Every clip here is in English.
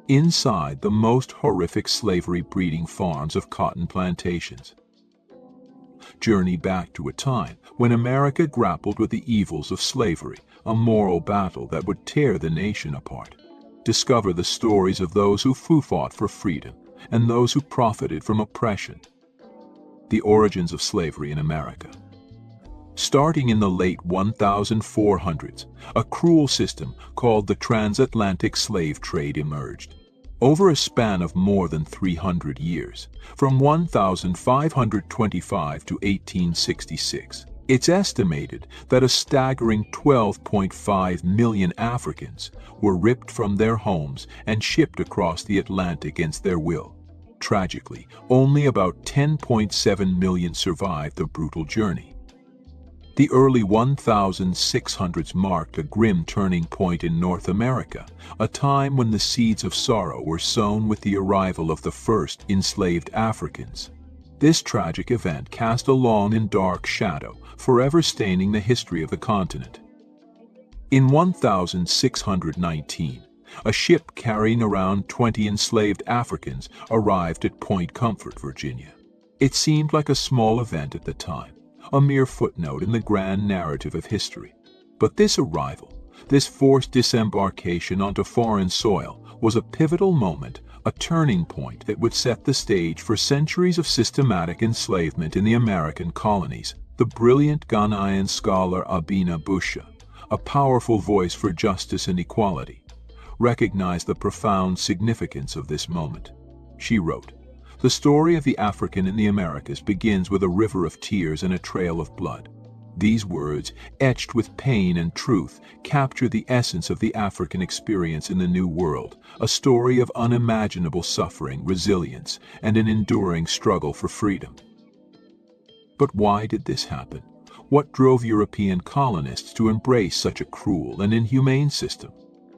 inside the most horrific slavery breeding farms of cotton plantations. Journey back to a time when America grappled with the evils of slavery, a moral battle that would tear the nation apart. Discover the stories of those who fought for freedom and those who profited from oppression. The origins of slavery in America. Starting in the late 1400s, a cruel system called the transatlantic slave trade emerged. Over a span of more than 300 years, from 1525 to 1866, it's estimated that a staggering 12.5 million Africans were ripped from their homes and shipped across the Atlantic against their will. Tragically, only about 10.7 million survived the brutal journey. The early 1600s marked a grim turning point in North America, a time when the seeds of sorrow were sown with the arrival of the first enslaved Africans. This tragic event cast a long and dark shadow, forever staining the history of the continent. In 1619, a ship carrying around 20 enslaved Africans arrived at Point Comfort, Virginia. It seemed like a small event at the time, a mere footnote in the grand narrative of history. But this arrival, this forced disembarkation onto foreign soil, was a pivotal moment, a turning point that would set the stage for centuries of systematic enslavement in the American colonies. The brilliant Ghanaian scholar Abina Busha, a powerful voice for justice and equality, recognized the profound significance of this moment. She wrote, "The story of the African in the Americas begins with a river of tears and a trail of blood." These words, etched with pain and truth, capture the essence of the African experience in the New World, a story of unimaginable suffering, resilience, and an enduring struggle for freedom. But why did this happen? What drove European colonists to embrace such a cruel and inhumane system?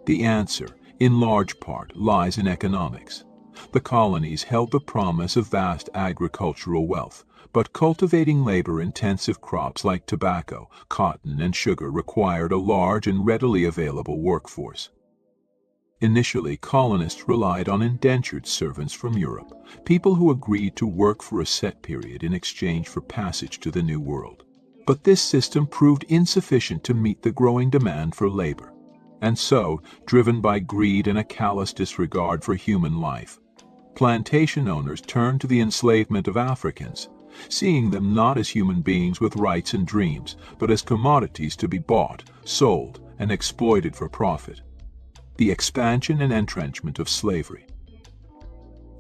The answer, in large part, lies in economics. The colonies held the promise of vast agricultural wealth, but cultivating labor-intensive crops like tobacco, cotton, and sugar required a large and readily available workforce. Initially, colonists relied on indentured servants from Europe, people who agreed to work for a set period in exchange for passage to the New World. But this system proved insufficient to meet the growing demand for labor. And so, driven by greed and a callous disregard for human life, plantation owners turned to the enslavement of Africans, seeing them not as human beings with rights and dreams, but as commodities to be bought, sold, and exploited for profit. The expansion and entrenchment of slavery.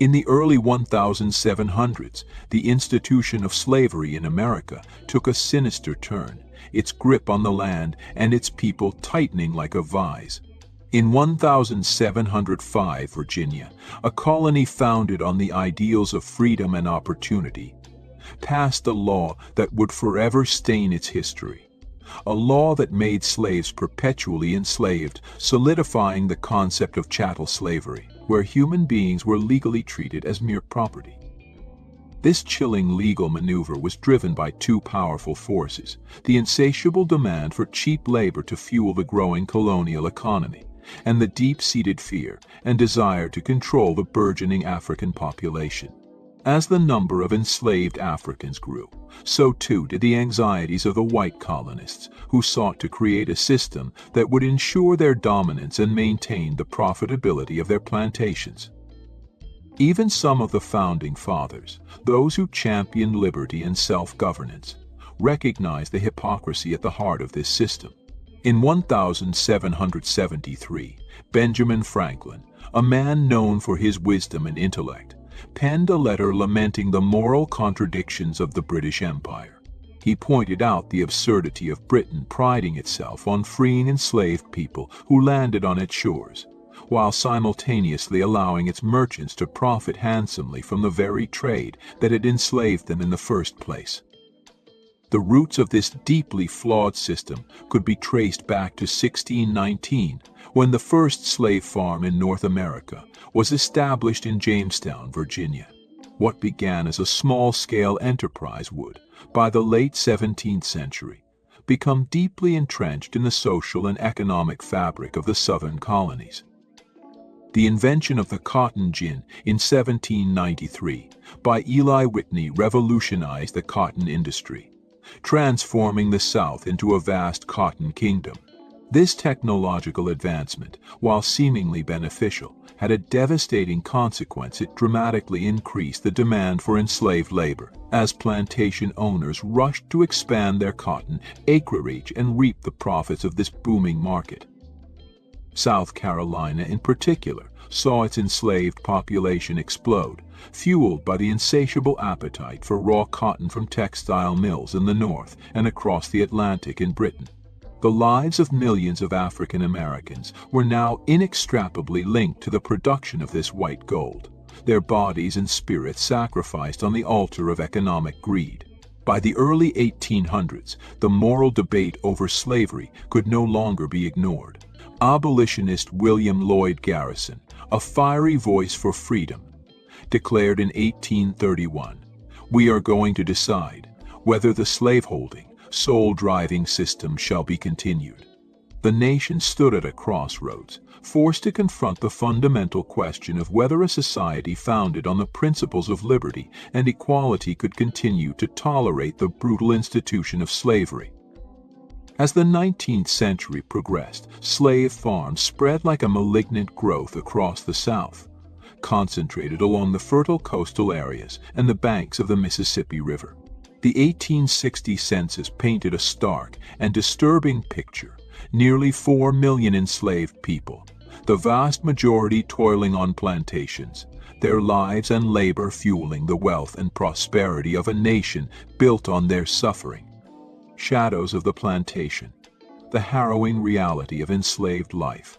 In the early 1700s, the institution of slavery in America took a sinister turn, its grip on the land and its people tightening like a vise. In 1705, Virginia, a colony founded on the ideals of freedom and opportunity, passed a law that would forever stain its history. A law that made slaves perpetually enslaved, solidifying the concept of chattel slavery, where human beings were legally treated as mere property. This chilling legal maneuver was driven by two powerful forces: the insatiable demand for cheap labor to fuel the growing colonial economy, and the deep-seated fear and desire to control the burgeoning African population. As the number of enslaved Africans grew, so too did the anxieties of the white colonists, who sought to create a system that would ensure their dominance and maintain the profitability of their plantations. Even some of the founding fathers, those who championed liberty and self-governance, recognized the hypocrisy at the heart of this system. In 1773, Benjamin Franklin, a man known for his wisdom and intellect, penned a letter lamenting the moral contradictions of the British Empire. He pointed out the absurdity of Britain priding itself on freeing enslaved people who landed on its shores, while simultaneously allowing its merchants to profit handsomely from the very trade that had enslaved them in the first place. The roots of this deeply flawed system could be traced back to 1619, when the first slave farm in North America was established in Jamestown, Virginia. What began as a small-scale enterprise would, by the late 17th century, become deeply entrenched in the social and economic fabric of the southern colonies. The invention of the cotton gin in 1793 by Eli Whitney revolutionized the cotton industry, transforming the South into a vast cotton kingdom. This technological advancement, while seemingly beneficial, had a devastating consequence. It dramatically increased the demand for enslaved labor, as plantation owners rushed to expand their cotton acreage and reap the profits of this booming market. South Carolina, in particular, saw its enslaved population explode, fueled by the insatiable appetite for raw cotton from textile mills in the North and across the Atlantic in Britain. The lives of millions of African Americans were now inextricably linked to the production of this white gold, their bodies and spirits sacrificed on the altar of economic greed. By the early 1800s, the moral debate over slavery could no longer be ignored. Abolitionist William Lloyd Garrison, a fiery voice for freedom, declared in 1831, "We are going to decide whether the slaveholding, soul-driving system shall be continued." The nation stood at a crossroads, forced to confront the fundamental question of whether a society founded on the principles of liberty and equality could continue to tolerate the brutal institution of slavery. As the 19th century progressed, slave farms spread like a malignant growth across the South, concentrated along the fertile coastal areas and the banks of the Mississippi River. The 1860 census painted a stark and disturbing picture: nearly 4 million enslaved people, the vast majority toiling on plantations, their lives and labor fueling the wealth and prosperity of a nation built on their suffering. Shadows of the plantation, the harrowing reality of enslaved life.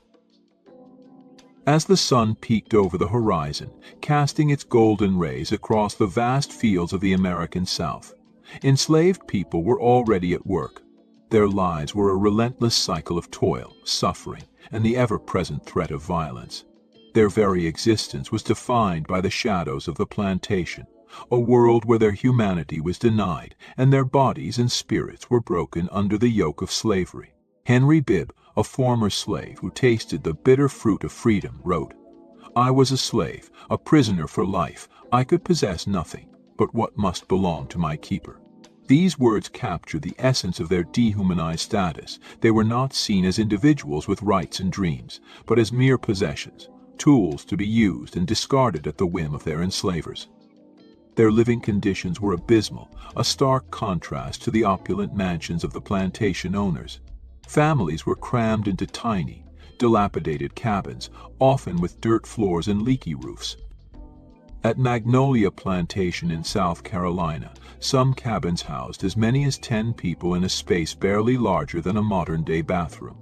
As the sun peeked over the horizon, casting its golden rays across the vast fields of the American South, enslaved people were already at work. Their lives were a relentless cycle of toil, suffering, and the ever-present threat of violence. Their very existence was defined by the shadows of the plantation, a world where their humanity was denied and their bodies and spirits were broken under the yoke of slavery. Henry Bibb, a former slave who tasted the bitter fruit of freedom, wrote, "I was a slave, a prisoner for life. I could possess nothing but what must belong to my keeper." These words capture the essence of their dehumanized status. They were not seen as individuals with rights and dreams, but as mere possessions, tools to be used and discarded at the whim of their enslavers. Their living conditions were abysmal, a stark contrast to the opulent mansions of the plantation owners. Families were crammed into tiny, dilapidated cabins, often with dirt floors and leaky roofs. At Magnolia Plantation in South Carolina, some cabins housed as many as 10 people in a space barely larger than a modern-day bathroom.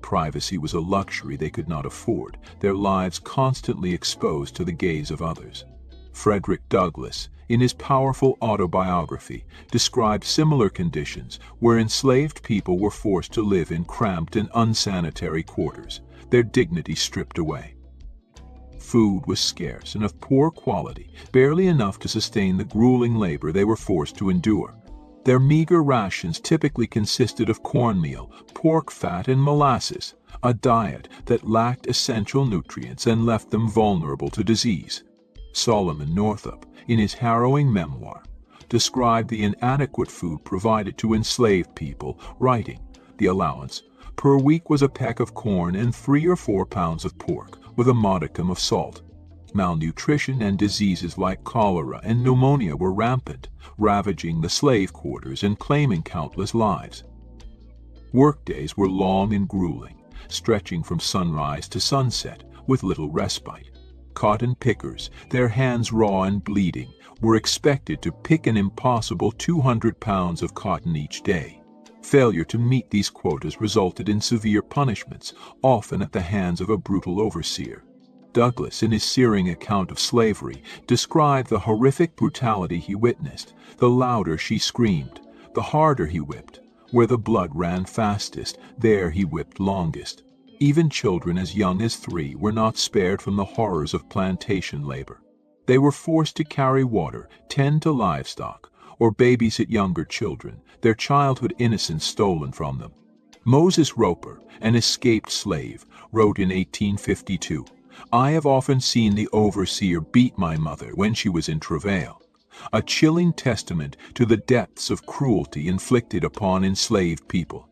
Privacy was a luxury they could not afford, their lives constantly exposed to the gaze of others. Frederick Douglass, in his powerful autobiography, described similar conditions where enslaved people were forced to live in cramped and unsanitary quarters, their dignity stripped away. Food was scarce and of poor quality, barely enough to sustain the grueling labor they were forced to endure. Their meager rations typically consisted of cornmeal, pork fat, and molasses, a diet that lacked essential nutrients and left them vulnerable to disease. Solomon Northup, in his harrowing memoir, described the inadequate food provided to enslaved people, writing, "The allowance per week was a peck of corn and 3 or 4 pounds of pork, with a modicum of salt." Malnutrition and diseases like cholera and pneumonia were rampant, ravaging the slave quarters and claiming countless lives. Workdays were long and grueling, stretching from sunrise to sunset, with little respite. Cotton pickers, their hands raw and bleeding, were expected to pick an impossible 200 pounds of cotton each day. Failure to meet these quotas resulted in severe punishments, often at the hands of a brutal overseer. Douglass, in his searing account of slavery, described the horrific brutality he witnessed. The louder she screamed, the harder he whipped. Where the blood ran fastest, there he whipped longest. Even children as young as 3 were not spared from the horrors of plantation labor. They were forced to carry water, tend to livestock, or babysit younger children, their childhood innocence stolen from them. Moses Roper, an escaped slave, wrote in 1852, I have often seen the overseer beat my mother when she was in travail, a chilling testament to the depths of cruelty inflicted upon enslaved people.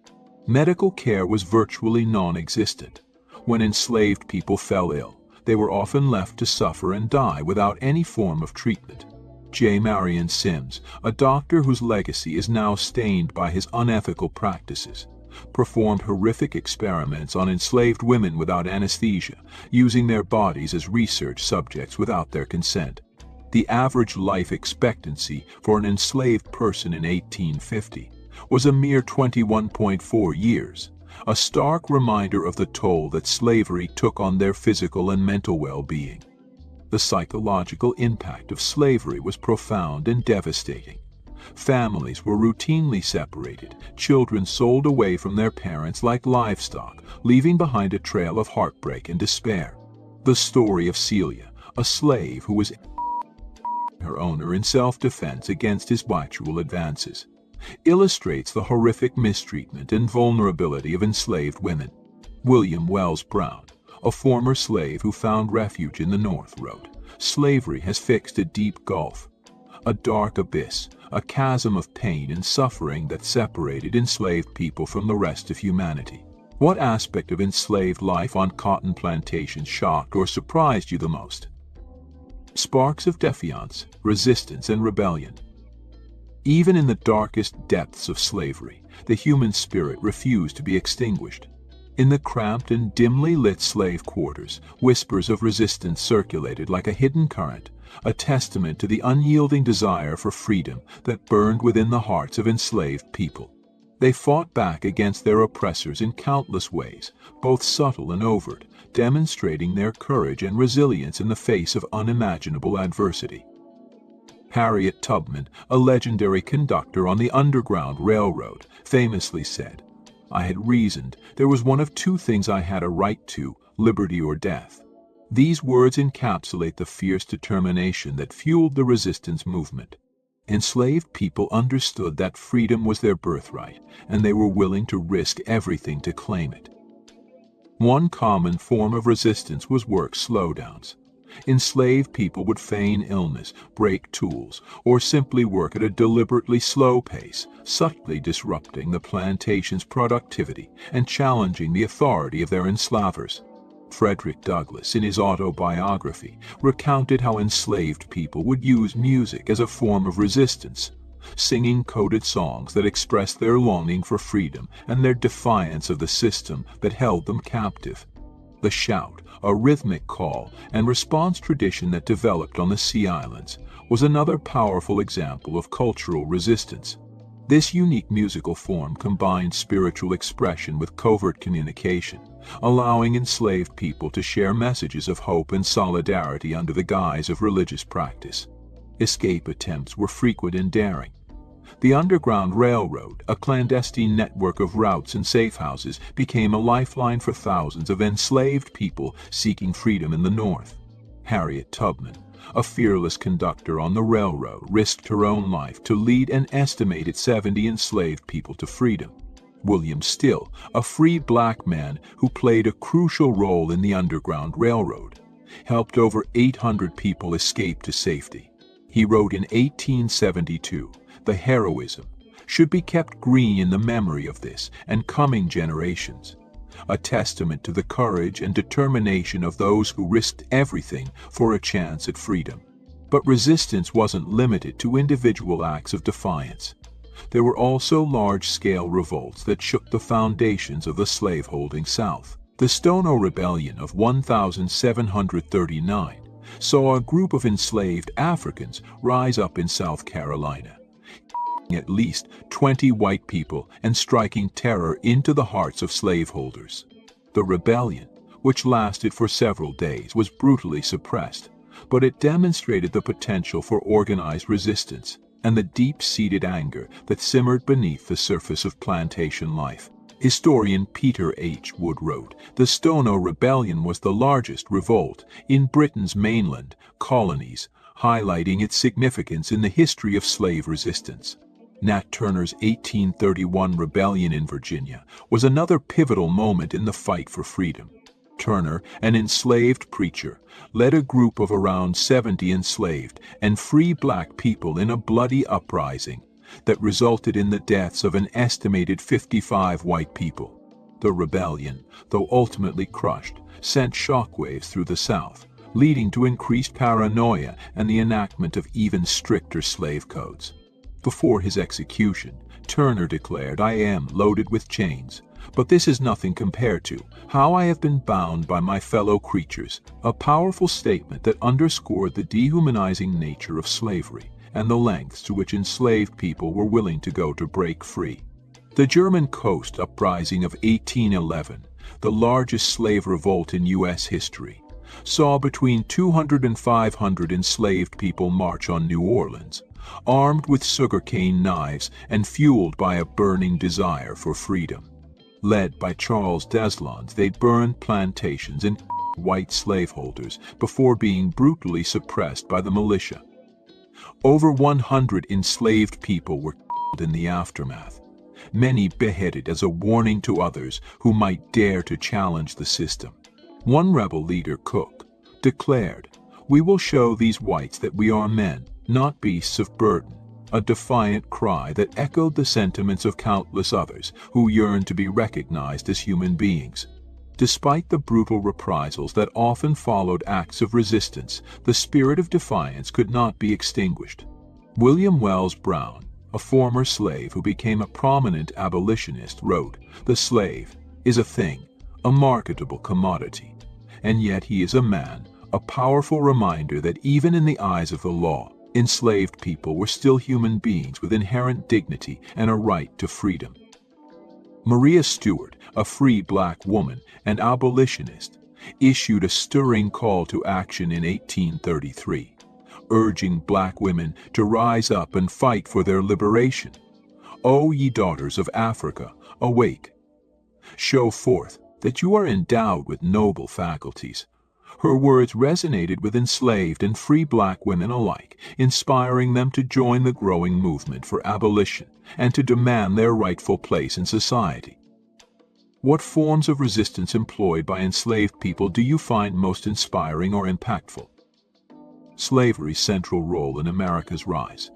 Medical care was virtually non-existent. When enslaved people fell ill, they were often left to suffer and die without any form of treatment. J. Marion Sims, a doctor whose legacy is now stained by his unethical practices, performed horrific experiments on enslaved women without anesthesia, using their bodies as research subjects without their consent. The average life expectancy for an enslaved person in 1850 was a mere 21.4 years, a stark reminder of the toll that slavery took on their physical and mental well-being. The psychological impact of slavery was profound and devastating. Families were routinely separated, children sold away from their parents like livestock, leaving behind a trail of heartbreak and despair. The story of Celia, a slave who was her owner in self-defense against his habitual advances, illustrates the horrific mistreatment and vulnerability of enslaved women. William Wells Brown, a former slave who found refuge in the North, wrote, "Slavery has fixed a deep gulf, a dark abyss, a chasm of pain and suffering that separated enslaved people from the rest of humanity." What aspect of enslaved life on cotton plantations shocked or surprised you the most? Sparks of defiance, resistance, and rebellion. Even in the darkest depths of slavery, the human spirit refused to be extinguished. In the cramped and dimly lit slave quarters, whispers of resistance circulated like a hidden current, a testament to the unyielding desire for freedom that burned within the hearts of enslaved people. They fought back against their oppressors in countless ways, both subtle and overt, demonstrating their courage and resilience in the face of unimaginable adversity. Harriet Tubman, a legendary conductor on the Underground Railroad, famously said, "I had reasoned there was one of two things I had a right to, liberty or death." These words encapsulate the fierce determination that fueled the resistance movement. Enslaved people understood that freedom was their birthright, and they were willing to risk everything to claim it. One common form of resistance was work slowdowns. Enslaved people would feign illness, break tools, or simply work at a deliberately slow pace, subtly disrupting the plantation's productivity and challenging the authority of their enslavers. Frederick Douglass, in his autobiography, recounted how enslaved people would use music as a form of resistance, singing coded songs that expressed their longing for freedom and their defiance of the system that held them captive. The shout, a rhythmic call and response tradition that developed on the Sea Islands, was another powerful example of cultural resistance. This unique musical form combined spiritual expression with covert communication, allowing enslaved people to share messages of hope and solidarity under the guise of religious practice. Escape attempts were frequent and daring. The Underground Railroad, a clandestine network of routes and safe houses, became a lifeline for thousands of enslaved people seeking freedom in the North. Harriet Tubman, a fearless conductor on the railroad, risked her own life to lead an estimated 70 enslaved people to freedom. William Still, a free black man who played a crucial role in the Underground Railroad, helped over 800 people escape to safety. He wrote in 1872, "The heroism should be kept green in the memory of this and coming generations, a testament to the courage and determination of those who risked everything for a chance at freedom." But resistance wasn't limited to individual acts of defiance. There were also large-scale revolts that shook the foundations of the slaveholding South. The Stono Rebellion of 1739 saw a group of enslaved Africans rise up in South Carolina, at least 20 white people and striking terror into the hearts of slaveholders. The rebellion, which lasted for several days, was brutally suppressed, but it demonstrated the potential for organized resistance and the deep-seated anger that simmered beneath the surface of plantation life. Historian Peter H. Wood wrote, "The Stono Rebellion was the largest revolt in Britain's mainland colonies, highlighting its significance in the history of slave resistance." Nat Turner's 1831 rebellion in Virginia was another pivotal moment in the fight for freedom. Turner, an enslaved preacher, led a group of around 70 enslaved and free black people in a bloody uprising that resulted in the deaths of an estimated 55 white people. The rebellion, though ultimately crushed, sent shockwaves through the South, leading to increased paranoia and the enactment of even stricter slave codes. Before his execution, Turner declared, "I am loaded with chains, but this is nothing compared to how I have been bound by my fellow creatures," a powerful statement that underscored the dehumanizing nature of slavery and the lengths to which enslaved people were willing to go to break free. The German Coast Uprising of 1811, the largest slave revolt in U.S. history, saw between 200 and 500 enslaved people march on New Orleans, armed with sugarcane knives and fueled by a burning desire for freedom. Led by Charles Deslons, they burned plantations and white slaveholders before being brutally suppressed by the militia. Over 100 enslaved people were killed in the aftermath, many beheaded as a warning to others who might dare to challenge the system. One rebel leader, Cook, declared, "We will show these whites that we are men, not beasts of burden," a defiant cry that echoed the sentiments of countless others who yearned to be recognized as human beings. Despite the brutal reprisals that often followed acts of resistance, the spirit of defiance could not be extinguished. William Wells Brown, a former slave who became a prominent abolitionist, wrote, "The slave is a thing, a marketable commodity, and yet he is a man, a powerful reminder that even in the eyes of the law, enslaved people were still human beings with inherent dignity and a right to freedom." Maria Stewart, a free black woman and abolitionist, issued a stirring call to action in 1833, urging black women to rise up and fight for their liberation. "O ye daughters of Africa, awake! Show forth that you are endowed with noble faculties." Her words resonated with enslaved and free black women alike, inspiring them to join the growing movement for abolition and to demand their rightful place in society. What forms of resistance employed by enslaved people do you find most inspiring or impactful? Slavery's central role in America's rise.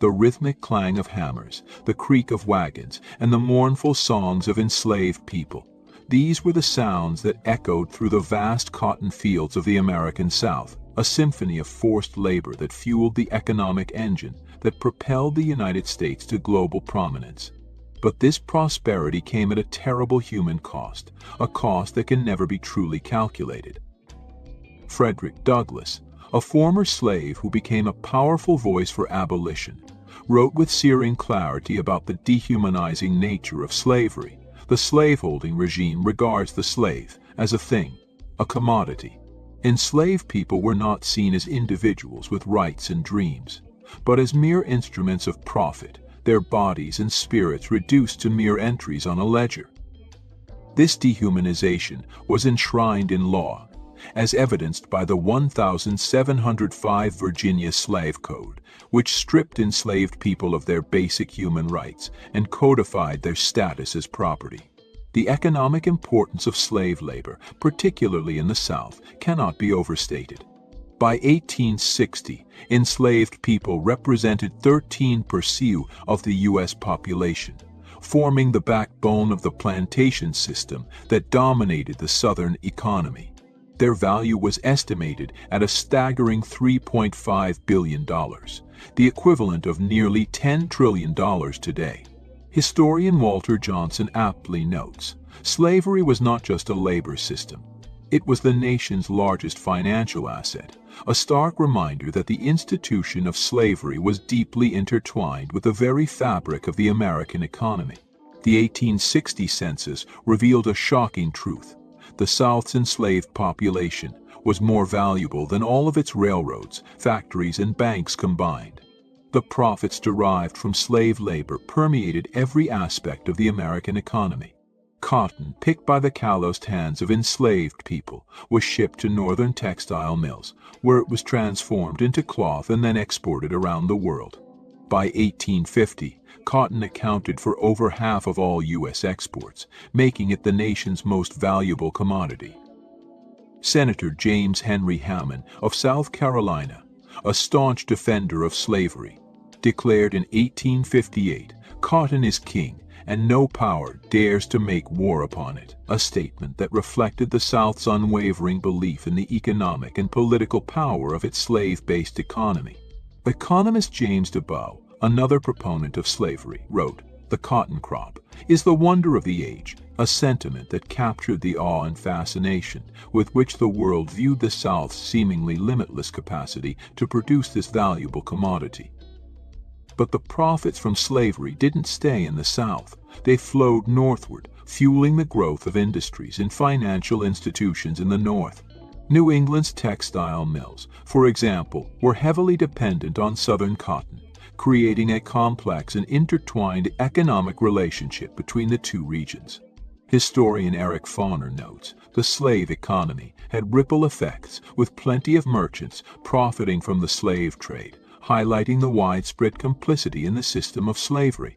The rhythmic clang of hammers, the creak of wagons, and the mournful songs of enslaved people. These were the sounds that echoed through the vast cotton fields of the American South, a symphony of forced labor that fueled the economic engine that propelled the United States to global prominence. But this prosperity came at a terrible human cost, a cost that can never be truly calculated. Frederick Douglass, a former slave who became a powerful voice for abolition, wrote with searing clarity about the dehumanizing nature of slavery. The slaveholding regime regards the slave as a thing, a commodity. Enslaved people were not seen as individuals with rights and dreams, but as mere instruments of profit, their bodies and spirits reduced to mere entries on a ledger. This dehumanization was enshrined in law, as evidenced by the 1705 Virginia Slave Code, which stripped enslaved people of their basic human rights and codified their status as property. The economic importance of slave labor, particularly in the South, cannot be overstated. By 1860, enslaved people represented 13% of the U.S. population, forming the backbone of the plantation system that dominated the Southern economy. Their value was estimated at a staggering $3.5 billion, the equivalent of nearly $10 trillion today. Historian Walter Johnson aptly notes, slavery was not just a labor system. It was the nation's largest financial asset, a stark reminder that the institution of slavery was deeply intertwined with the very fabric of the American economy. The 1860 census revealed a shocking truth. The South's enslaved population was more valuable than all of its railroads, factories, and banks combined. The profits derived from slave labor permeated every aspect of the American economy. Cotton, picked by the calloused hands of enslaved people, was shipped to northern textile mills, where it was transformed into cloth and then exported around the world. By 1850, cotton accounted for over half of all U.S. exports, making it the nation's most valuable commodity. Senator James Henry Hammond of South Carolina, a staunch defender of slavery, declared in 1858, "Cotton is king, and no power dares to make war upon it," a statement that reflected the South's unwavering belief in the economic and political power of its slave-based economy. Economist James DeBow, another proponent of slavery, wrote, "The cotton crop is the wonder of the age," a sentiment that captured the awe and fascination with which the world viewed the South's seemingly limitless capacity to produce this valuable commodity. But the profits from slavery didn't stay in the South. They flowed northward, fueling the growth of industries and financial institutions in the North. New England's textile mills, for example, were heavily dependent on Southern cotton, creating a complex and intertwined economic relationship between the two regions. Historian Eric Fauner notes, the slave economy had ripple effects, with plenty of merchants profiting from the slave trade, highlighting the widespread complicity in the system of slavery.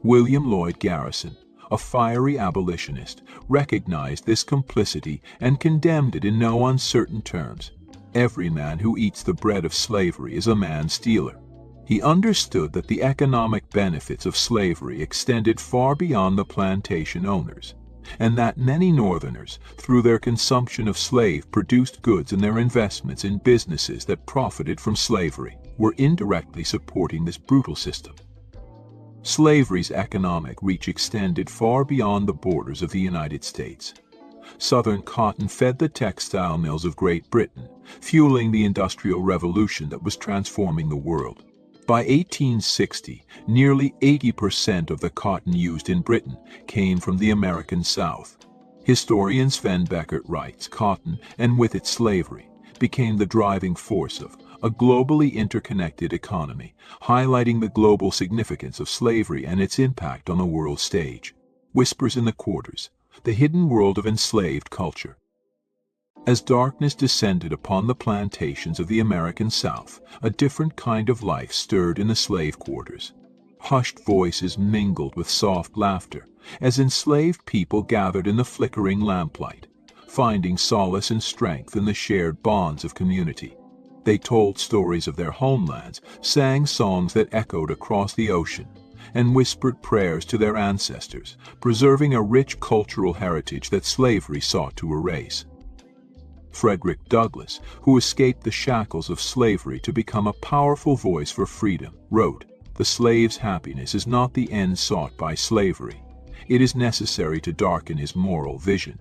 William Lloyd Garrison, a fiery abolitionist, recognized this complicity and condemned it in no uncertain terms. "Every man who eats the bread of slavery is a man-stealer." He understood that the economic benefits of slavery extended far beyond the plantation owners, and that many Northerners, through their consumption of slave-produced goods and their investments in businesses that profited from slavery, were indirectly supporting this brutal system. Slavery's economic reach extended far beyond the borders of the United States. Southern cotton fed the textile mills of Great Britain, fueling the Industrial Revolution that was transforming the world. By 1860, nearly 80% of the cotton used in Britain came from the American South. Historian Sven Beckert writes, "Cotton, and with it slavery, became the driving force of a globally interconnected economy, highlighting the global significance of slavery and its impact on the world stage." Whispers in the Quarters, the hidden world of enslaved culture. As darkness descended upon the plantations of the American South, a different kind of life stirred in the slave quarters. Hushed voices mingled with soft laughter, as enslaved people gathered in the flickering lamplight, finding solace and strength in the shared bonds of community. They told stories of their homelands, sang songs that echoed across the ocean, and whispered prayers to their ancestors, preserving a rich cultural heritage that slavery sought to erase. Frederick Douglass, who escaped the shackles of slavery to become a powerful voice for freedom, wrote, "The slave's happiness is not the end sought by slavery. It is necessary to darken his moral vision."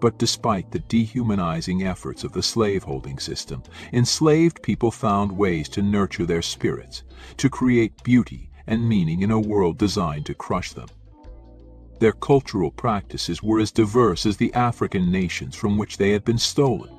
But despite the dehumanizing efforts of the slaveholding system, enslaved people found ways to nurture their spirits, to create beauty and meaning in a world designed to crush them. Their cultural practices were as diverse as the African nations from which they had been stolen.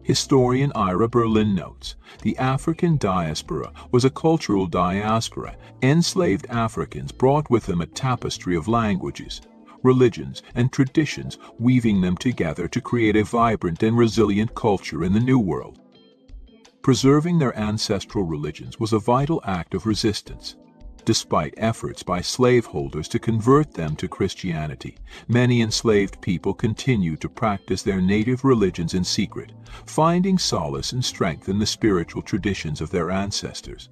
Historian Ira Berlin notes, "The African diaspora was a cultural diaspora. Enslaved Africans brought with them a tapestry of languages, religions, and traditions, weaving them together to create a vibrant and resilient culture in the New World." Preserving their ancestral religions was a vital act of resistance. Despite efforts by slaveholders to convert them to Christianity, many enslaved people continued to practice their native religions in secret, finding solace and strength in the spiritual traditions of their ancestors.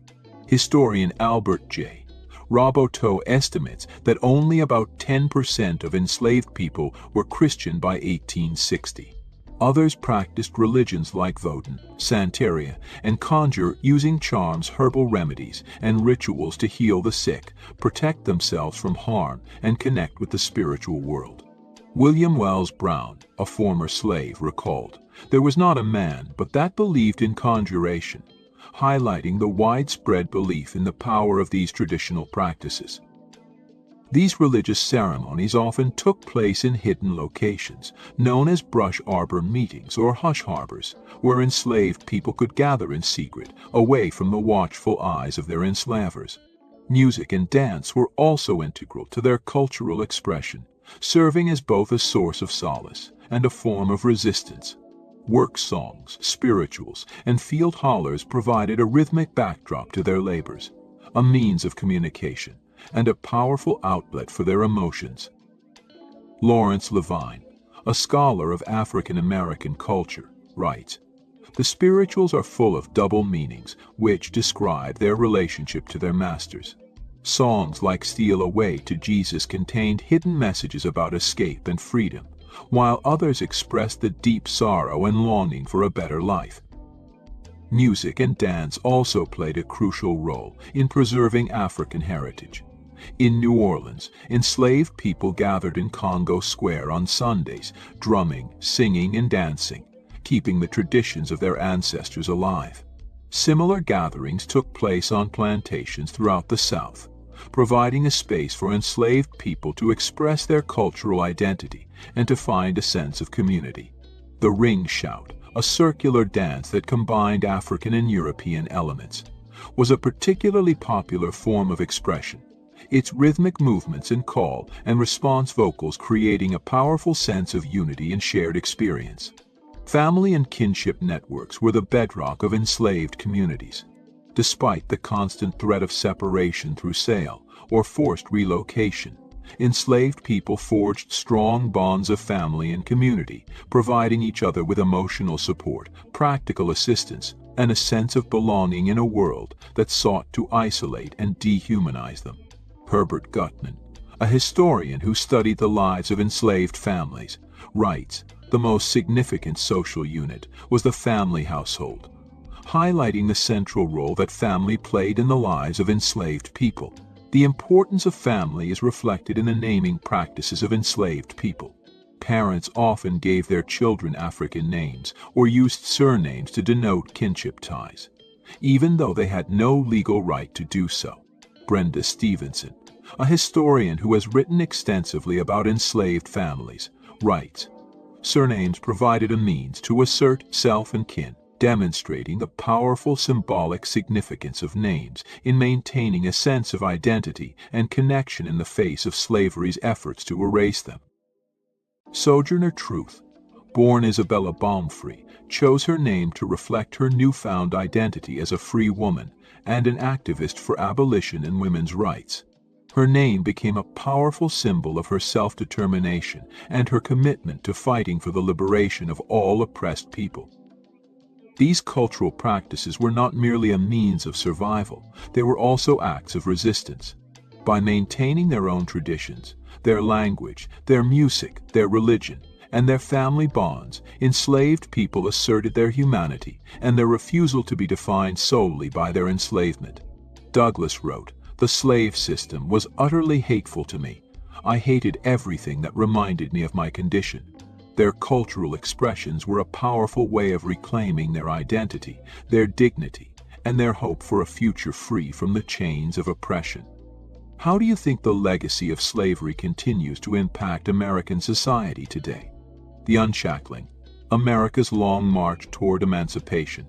Historian Albert J. Roboteau estimates that only about 10% of enslaved people were Christian by 1860. Others practiced religions like Vodun, Santeria, and conjure, using charms, herbal remedies, and rituals to heal the sick, protect themselves from harm, and connect with the spiritual world. William Wells Brown, a former slave, recalled, "There was not a man but that believed in conjuration," highlighting the widespread belief in the power of these traditional practices. These religious ceremonies often took place in hidden locations, known as brush arbor meetings or hush harbors, where enslaved people could gather in secret, away from the watchful eyes of their enslavers. Music and dance were also integral to their cultural expression, serving as both a source of solace and a form of resistance. Work songs, spirituals, and field hollers provided a rhythmic backdrop to their labors. a means of communication, and a powerful outlet for their emotions. Lawrence Levine, a scholar of African American culture, writes, "The spirituals are full of double meanings which describe their relationship to their masters. Songs like Steal Away to Jesus contained hidden messages about escape and freedom, while others expressed the deep sorrow and longing for a better life." Music and dance also played a crucial role in preserving African heritage. In New Orleans, enslaved people gathered in Congo Square on Sundays, drumming, singing, and dancing, keeping the traditions of their ancestors alive. Similar gatherings took place on plantations throughout the South, providing a space for enslaved people to express their cultural identity and to find a sense of community. The ring shout, a circular dance that combined African and European elements, was a particularly popular form of expression, its rhythmic movements and call and response vocals creating a powerful sense of unity and shared experience. Family and kinship networks were the bedrock of enslaved communities. Despite the constant threat of separation through sale or forced relocation, enslaved people forged strong bonds of family and community, providing each other with emotional support, practical assistance, and a sense of belonging in a world that sought to isolate and dehumanize them. Herbert Gutman, a historian who studied the lives of enslaved families, writes, "The most significant social unit was the family household," highlighting the central role that family played in the lives of enslaved people. The importance of family is reflected in the naming practices of enslaved people. Parents often gave their children African names or used surnames to denote kinship ties, even though they had no legal right to do so. Brenda Stevenson, a historian who has written extensively about enslaved families, writes, "Surnames provided a means to assert self and kin, demonstrating the powerful symbolic significance of names in maintaining a sense of identity and connection in the face of slavery's efforts to erase them." Sojourner Truth, born Isabella Baumfree, chose her name to reflect her newfound identity as a free woman and an activist for abolition and women's rights. Her name became a powerful symbol of her self-determination and her commitment to fighting for the liberation of all oppressed people. These cultural practices were not merely a means of survival, they were also acts of resistance. By maintaining their own traditions, their language, their music, their religion, and their family bonds, enslaved people asserted their humanity and their refusal to be defined solely by their enslavement. Douglass wrote, "The slave system was utterly hateful to me. I hated everything that reminded me of my condition." Their cultural expressions were a powerful way of reclaiming their identity, their dignity, and their hope for a future free from the chains of oppression. How do you think the legacy of slavery continues to impact American society today? The Unshackling, America's Long March Toward Emancipation.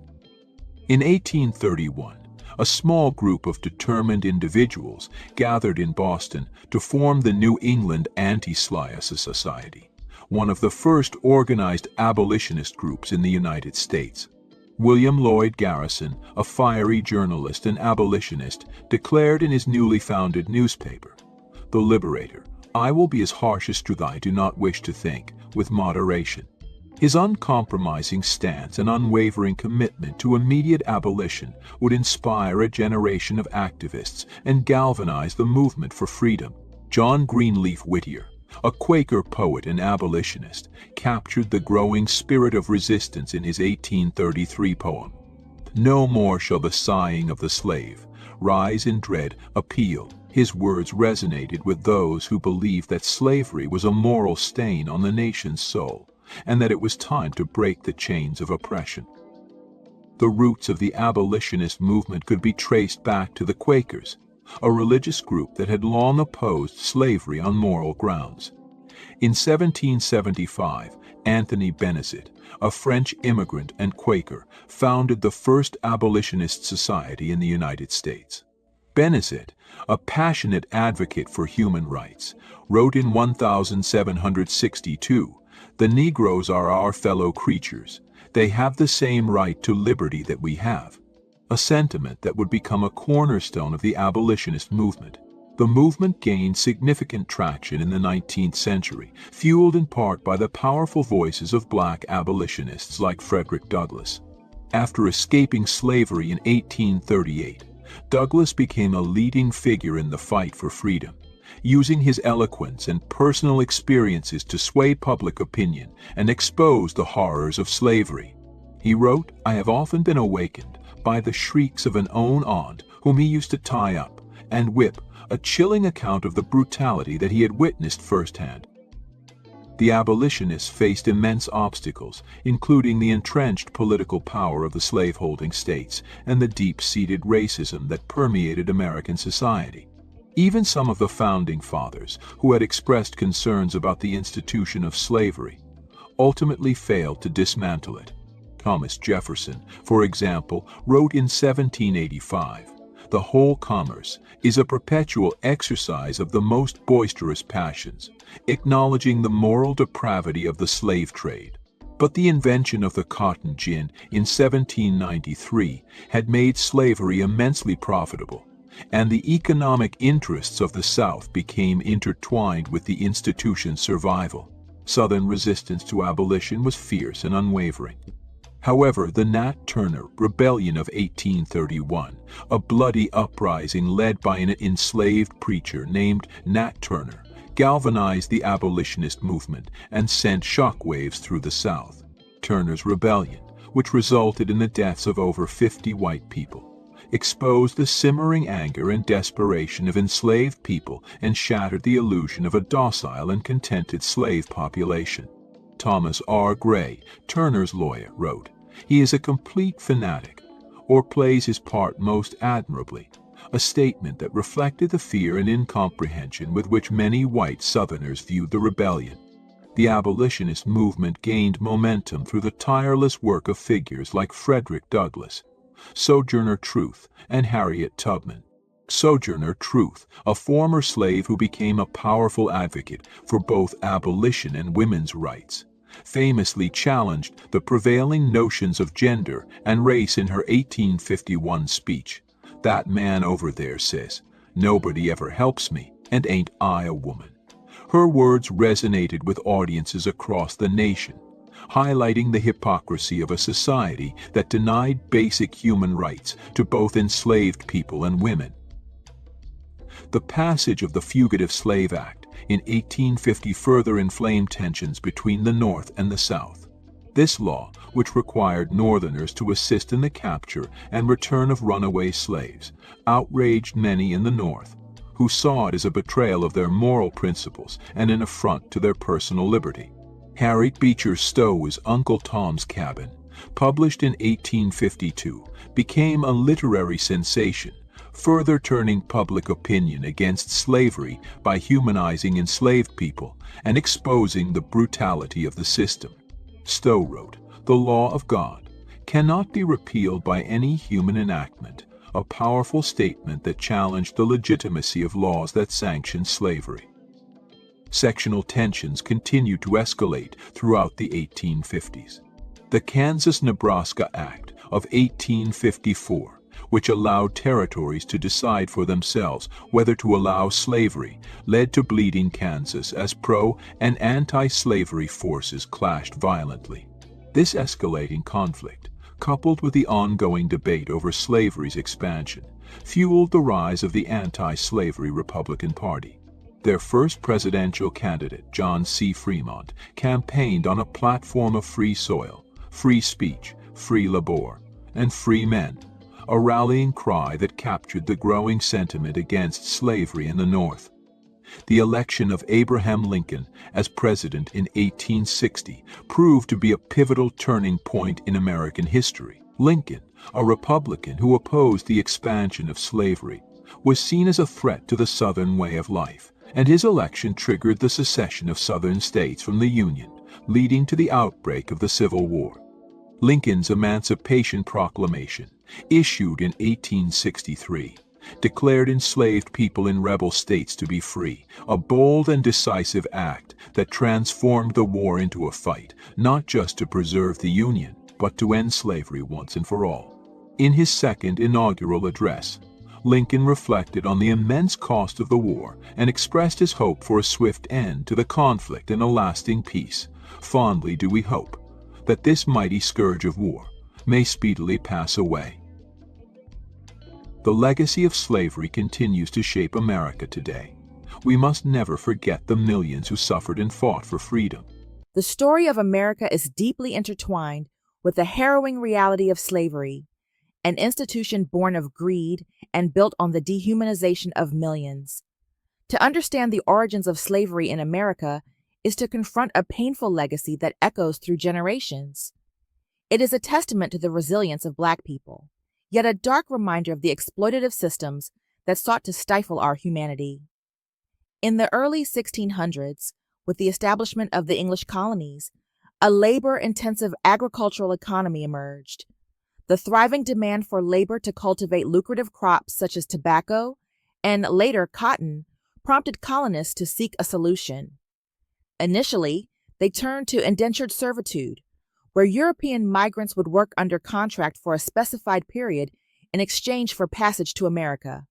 In 1831, a small group of determined individuals gathered in Boston to form the New England Anti-Slavery Society, one of the first organized abolitionist groups in the United States. William Lloyd Garrison, a fiery journalist and abolitionist, declared in his newly founded newspaper, "The Liberator, I will be as harsh as truth I do not wish to think, with moderation." His uncompromising stance and unwavering commitment to immediate abolition would inspire a generation of activists and galvanize the movement for freedom. John Greenleaf Whittier, a Quaker poet and abolitionist, captured the growing spirit of resistance in his 1833 poem, "No more shall the sighing of the slave rise in dread appeal." His words resonated with those who believed that slavery was a moral stain on the nation's soul, and that it was time to break the chains of oppression. The roots of the abolitionist movement could be traced back to the Quakers, a religious group that had long opposed slavery on moral grounds. In 1775, Anthony Benezet, a French immigrant and Quaker, founded the first abolitionist society in the United States. Benezet, a passionate advocate for human rights, wrote in 1762, "The Negroes are our fellow creatures. They have the same right to liberty that we have." a sentiment that would become a cornerstone of the abolitionist movement. The movement gained significant traction in the 19th century, fueled in part by the powerful voices of black abolitionists like Frederick Douglass. After escaping slavery in 1838, Douglass became a leading figure in the fight for freedom, using his eloquence and personal experiences to sway public opinion and expose the horrors of slavery. He wrote, "I have often been awakened by the shrieks of an own aunt whom he used to tie up and whip, a chilling account of the brutality that he had witnessed firsthand." The abolitionists faced immense obstacles, including the entrenched political power of the slaveholding states and the deep-seated racism that permeated American society. Even some of the founding fathers, who had expressed concerns about the institution of slavery, ultimately failed to dismantle it. Thomas Jefferson, for example, wrote in 1785, "The whole commerce is a perpetual exercise of the most boisterous passions, acknowledging the moral depravity of the slave trade." But the invention of the cotton gin in 1793 had made slavery immensely profitable, and the economic interests of the South became intertwined with the institution's survival. Southern resistance to abolition was fierce and unwavering. However, the Nat Turner Rebellion of 1831, a bloody uprising led by an enslaved preacher named Nat Turner, galvanized the abolitionist movement and sent shockwaves through the South. Turner's rebellion, which resulted in the deaths of over 50 white people, exposed the simmering anger and desperation of enslaved people and shattered the illusion of a docile and contented slave population. Thomas R. Gray, Turner's lawyer, wrote, "He is a complete fanatic, or plays his part most admirably," a statement that reflected the fear and incomprehension with which many white Southerners viewed the rebellion. The abolitionist movement gained momentum through the tireless work of figures like Frederick Douglass, Sojourner Truth, and Harriet Tubman. Sojourner Truth, a former slave who became a powerful advocate for both abolition and women's rights, famously challenged the prevailing notions of gender and race in her 1851 speech. "That man over there says, 'Nobody ever helps me, and ain't I a woman?'" Her words resonated with audiences across the nation, highlighting the hypocrisy of a society that denied basic human rights to both enslaved people and women. The passage of the Fugitive Slave Act in 1850 further inflamed tensions between the North and the South. This law, which required Northerners to assist in the capture and return of runaway slaves, outraged many in the North, who saw it as a betrayal of their moral principles and an affront to their personal liberty. Harriet Beecher Stowe's Uncle Tom's Cabin, published in 1852, became a literary sensation, further turning public opinion against slavery by humanizing enslaved people and exposing the brutality of the system. Stowe wrote, "The law of God cannot be repealed by any human enactment," a powerful statement that challenged the legitimacy of laws that sanctioned slavery. Sectional tensions continued to escalate throughout the 1850s. The Kansas-Nebraska Act of 1854, which allowed territories to decide for themselves whether to allow slavery, led to Bleeding Kansas as pro- and anti-slavery forces clashed violently. This escalating conflict, coupled with the ongoing debate over slavery's expansion, fueled the rise of the anti-slavery Republican Party. Their first presidential candidate, John C. Fremont, campaigned on a platform of free soil, free speech, free labor, and free men, a rallying cry that captured the growing sentiment against slavery in the North. The election of Abraham Lincoln as president in 1860 proved to be a pivotal turning point in American history. Lincoln, a Republican who opposed the expansion of slavery, was seen as a threat to the Southern way of life, and his election triggered the secession of Southern states from the Union, leading to the outbreak of the Civil War. Lincoln's Emancipation Proclamation, issued in 1863, declared enslaved people in rebel states to be free, a bold and decisive act that transformed the war into a fight, not just to preserve the Union, but to end slavery once and for all. In his second inaugural address, Lincoln reflected on the immense cost of the war and expressed his hope for a swift end to the conflict and a lasting peace. Fondly do we hope that this mighty scourge of war may speedily pass away. The legacy of slavery continues to shape America today. We must never forget the millions who suffered and fought for freedom. The story of America is deeply intertwined with the harrowing reality of slavery, an institution born of greed and built on the dehumanization of millions. To understand the origins of slavery in America is to confront a painful legacy that echoes through generations. It is a testament to the resilience of Black people, yet a dark reminder of the exploitative systems that sought to stifle our humanity. In the early 1600s, with the establishment of the English colonies, a labor-intensive agricultural economy emerged. The thriving demand for labor to cultivate lucrative crops such as tobacco and later cotton prompted colonists to seek a solution. Initially, they turned to indentured servitude, where European migrants would work under contract for a specified period in exchange for passage to America.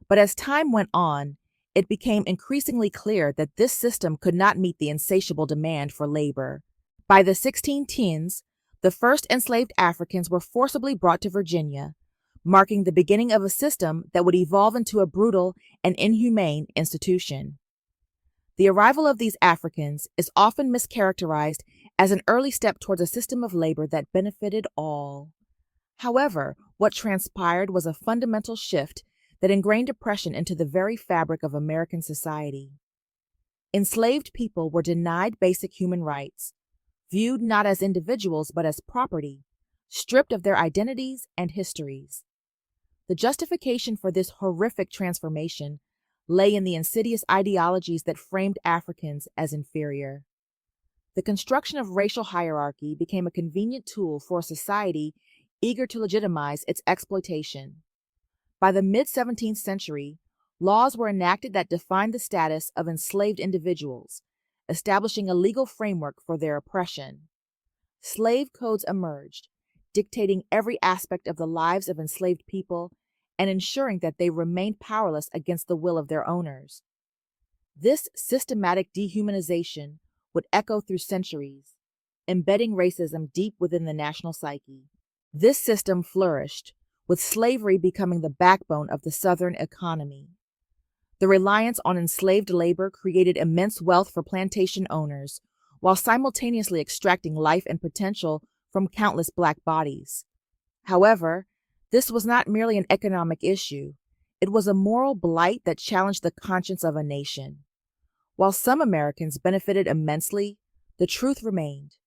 But as time went on, it became increasingly clear that this system could not meet the insatiable demand for labor. By the 1610s, the first enslaved Africans were forcibly brought to Virginia, marking the beginning of a system that would evolve into a brutal and inhumane institution. The arrival of these Africans is often mischaracterized as an early step towards a system of labor that benefited all. However, what transpired was a fundamental shift that ingrained oppression into the very fabric of American society. Enslaved people were denied basic human rights, viewed not as individuals but as property, stripped of their identities and histories. The justification for this horrific transformation lay in the insidious ideologies that framed Africans as inferior. The construction of racial hierarchy became a convenient tool for a society eager to legitimize its exploitation. By the mid-17th century, laws were enacted that defined the status of enslaved individuals, establishing a legal framework for their oppression. Slave codes emerged, dictating every aspect of the lives of enslaved people and ensuring that they remained powerless against the will of their owners. This systematic dehumanization would echo through centuries, embedding racism deep within the national psyche. This system flourished, with slavery becoming the backbone of the Southern economy. The reliance on enslaved labor created immense wealth for plantation owners, while simultaneously extracting life and potential from countless Black bodies. However, this was not merely an economic issue. It was a moral blight that challenged the conscience of a nation. While some Americans benefited immensely, the truth remained.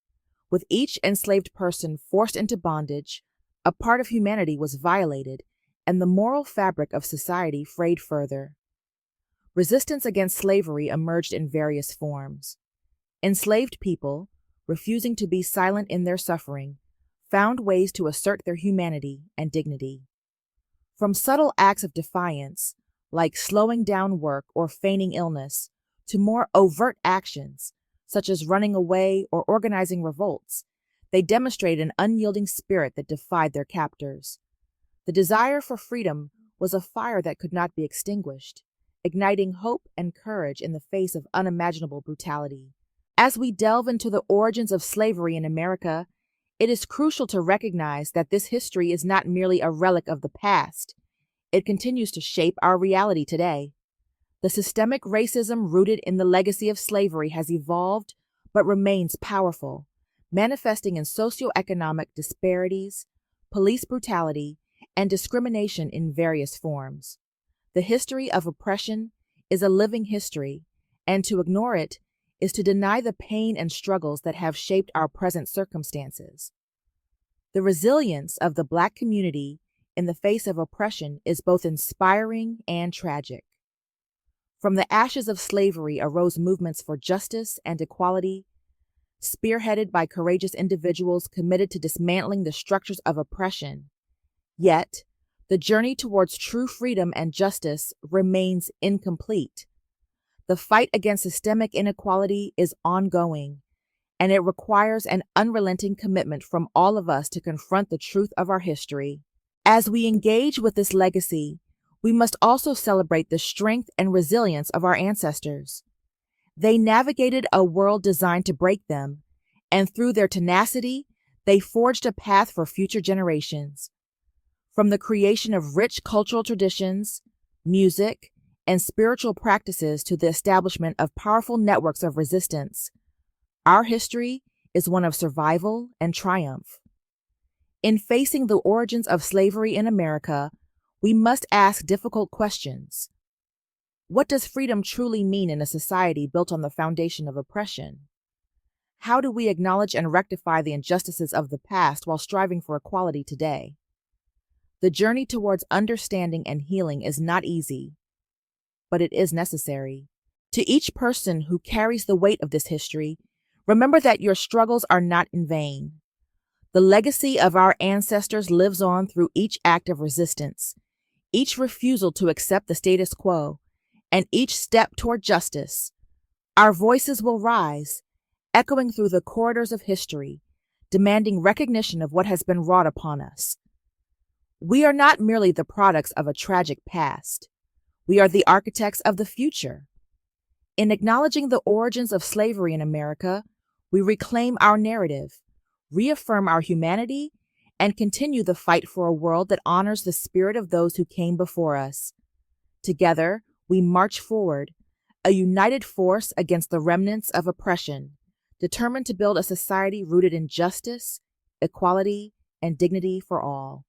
With each enslaved person forced into bondage, a part of humanity was violated, and the moral fabric of society frayed further. Resistance against slavery emerged in various forms. Enslaved people, refusing to be silent in their suffering, found ways to assert their humanity and dignity. From subtle acts of defiance, like slowing down work or feigning illness, to more overt actions, such as running away or organizing revolts, they demonstrated an unyielding spirit that defied their captors. The desire for freedom was a fire that could not be extinguished, igniting hope and courage in the face of unimaginable brutality. As we delve into the origins of slavery in America, it is crucial to recognize that this history is not merely a relic of the past. It continues to shape our reality today. The systemic racism rooted in the legacy of slavery has evolved but remains powerful, manifesting in socioeconomic disparities, police brutality, and discrimination in various forms. The history of oppression is a living history, and to ignore it is to deny the pain and struggles that have shaped our present circumstances. The resilience of the Black community in the face of oppression is both inspiring and tragic. From the ashes of slavery arose movements for justice and equality, spearheaded by courageous individuals committed to dismantling the structures of oppression. Yet, the journey towards true freedom and justice remains incomplete. The fight against systemic inequality is ongoing, and it requires an unrelenting commitment from all of us to confront the truth of our history. As we engage with this legacy, we must also celebrate the strength and resilience of our ancestors. They navigated a world designed to break them, and through their tenacity, they forged a path for future generations. From the creation of rich cultural traditions, music, and spiritual practices to the establishment of powerful networks of resistance, our history is one of survival and triumph. In facing the origins of slavery in America, we must ask difficult questions. What does freedom truly mean in a society built on the foundation of oppression? How do we acknowledge and rectify the injustices of the past while striving for equality today? The journey towards understanding and healing is not easy, but it is necessary. To each person who carries the weight of this history, remember that your struggles are not in vain. The legacy of our ancestors lives on through each act of resistance, each refusal to accept the status quo, and each step toward justice. Our voices will rise, echoing through the corridors of history, demanding recognition of what has been wrought upon us. We are not merely the products of a tragic past. We are the architects of the future. In acknowledging the origins of slavery in America, we reclaim our narrative, reaffirm our humanity, and continue the fight for a world that honors the spirit of those who came before us. Together, we march forward, a united force against the remnants of oppression, determined to build a society rooted in justice, equality, and dignity for all.